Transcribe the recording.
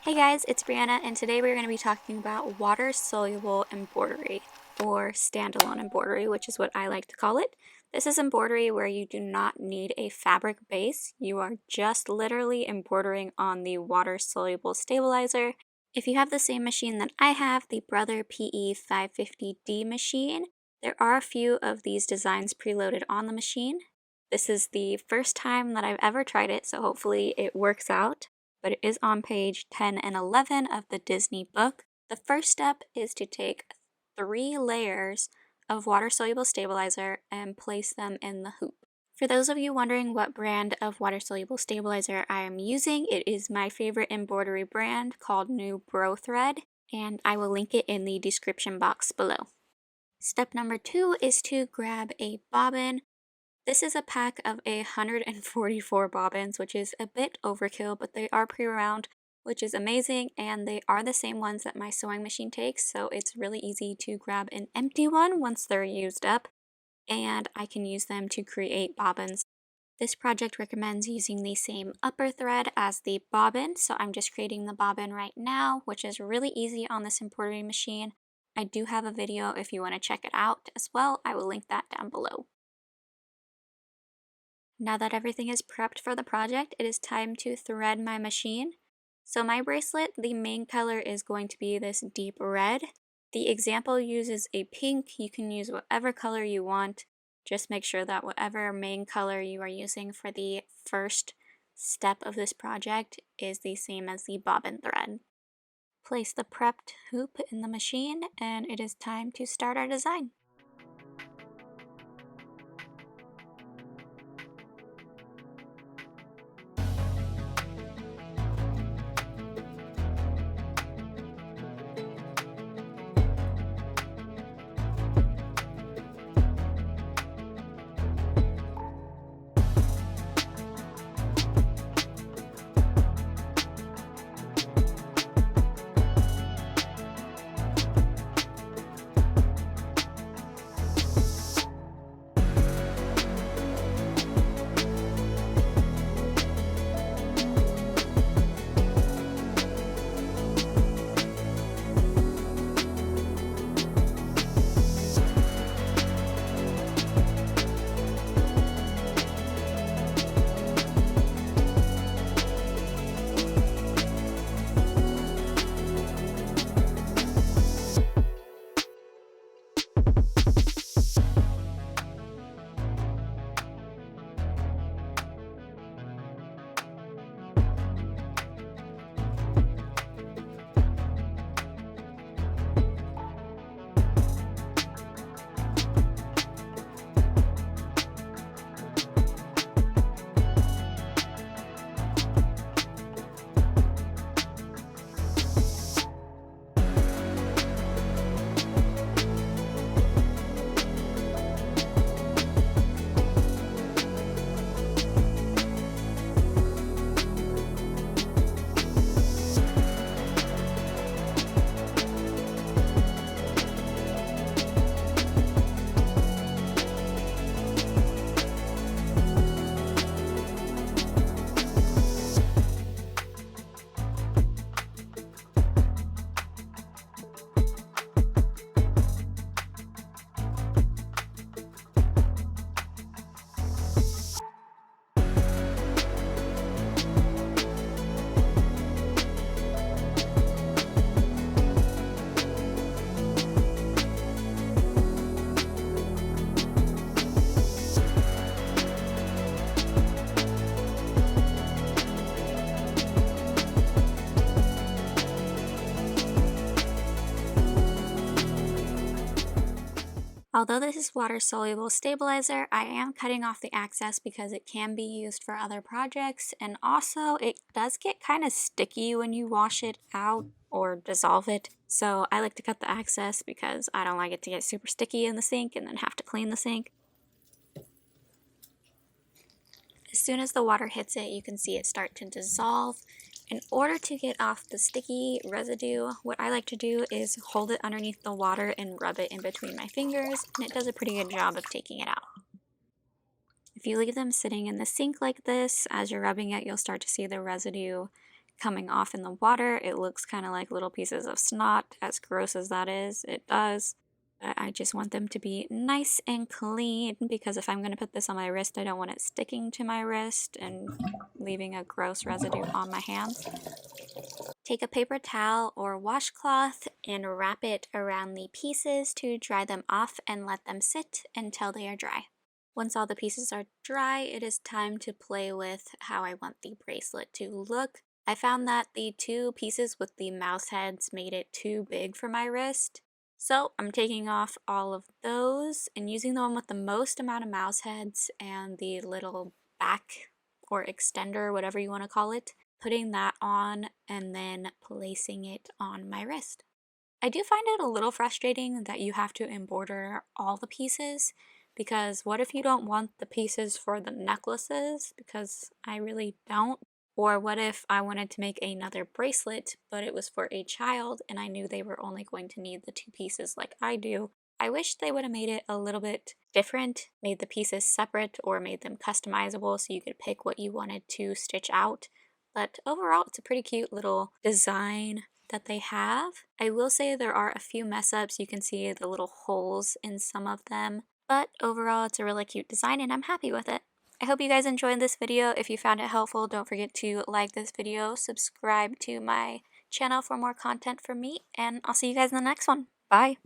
Hey guys, it's Brianna, and today we're going to be talking about water-soluble embroidery, or standalone embroidery, which is what I like to call it. This is embroidery where you do not need a fabric base. You are just literally embroidering on the water-soluble stabilizer. If you have the same machine that I have, the Brother PE 550D machine, there are a few of these designs preloaded on the machine. This is the first time that I've ever tried it, so hopefully it works out. But it is on page 10 and 11 of the Disney book. The first step is to take 3 layers of water-soluble stabilizer and place them in the hoop. For those of you wondering what brand of water-soluble stabilizer I am using, it is my favorite embroidery brand called New Bro Thread, and I will link it in the description box below. Step number 2 is to grab a bobbin. This is a pack of 144 bobbins, which is a bit overkill, but they are pre-round, which is amazing, and they are the same ones that my sewing machine takes, so it's really easy to grab an empty one once they're used up, and I can use them to create bobbins. This project recommends using the same upper thread as the bobbin, so I'm just creating the bobbin right now, which is really easy on this embroidery machine. I do have a video if you want to check it out as well. I will link that down below. Now that everything is prepped for the project, it is time to thread my machine. So my bracelet, the main color is going to be this deep red. The example uses a pink. You can use whatever color you want. Just make sure that whatever main color you are using for the first step of this project is the same as the bobbin thread. Place the prepped hoop in the machine, and it is time to start our design. Although this is water-soluble stabilizer, I am cutting off the excess because it can be used for other projects, and also it does get kind of sticky when you wash it out or dissolve it. So I like to cut the excess because I don't like it to get super sticky in the sink and then have to clean the sink. As soon as the water hits it, you can see it start to dissolve. In order to get off the sticky residue, what I like to do is hold it underneath the water and rub it in between my fingers, and it does a pretty good job of taking it out. If you leave them sitting in the sink like this, as you're rubbing it, you'll start to see the residue coming off in the water. It looks kind of like little pieces of snot, as gross as that is, it does. But I just want them to be nice and clean, because if I'm going to put this on my wrist, I don't want it sticking to my wrist and leaving a gross residue on my hands. Take a paper towel or washcloth and wrap it around the pieces to dry them off and let them sit until they are dry. Once all the pieces are dry, it is time to play with how I want the bracelet to look. I found that the two pieces with the mouse heads made it too big for my wrist. So I'm taking off all of those and using the one with the most amount of mouse heads and the little back or extender, whatever you want to call it, putting that on and then placing it on my wrist. I do find it a little frustrating that you have to embroider all the pieces, because what if you don't want the pieces for the necklaces? Because I really don't. Or what if I wanted to make another bracelet, but it was for a child and I knew they were only going to need the two pieces like I do? I wish they would have made it a little bit different, made the pieces separate, or made them customizable so you could pick what you wanted to stitch out. But overall, it's a pretty cute little design that they have. I will say there are a few mess ups. You can see the little holes in some of them. But overall, it's a really cute design and I'm happy with it. I hope you guys enjoyed this video. If you found it helpful, don't forget to like this video, subscribe to my channel for more content from me, and I'll see you guys in the next one. Bye!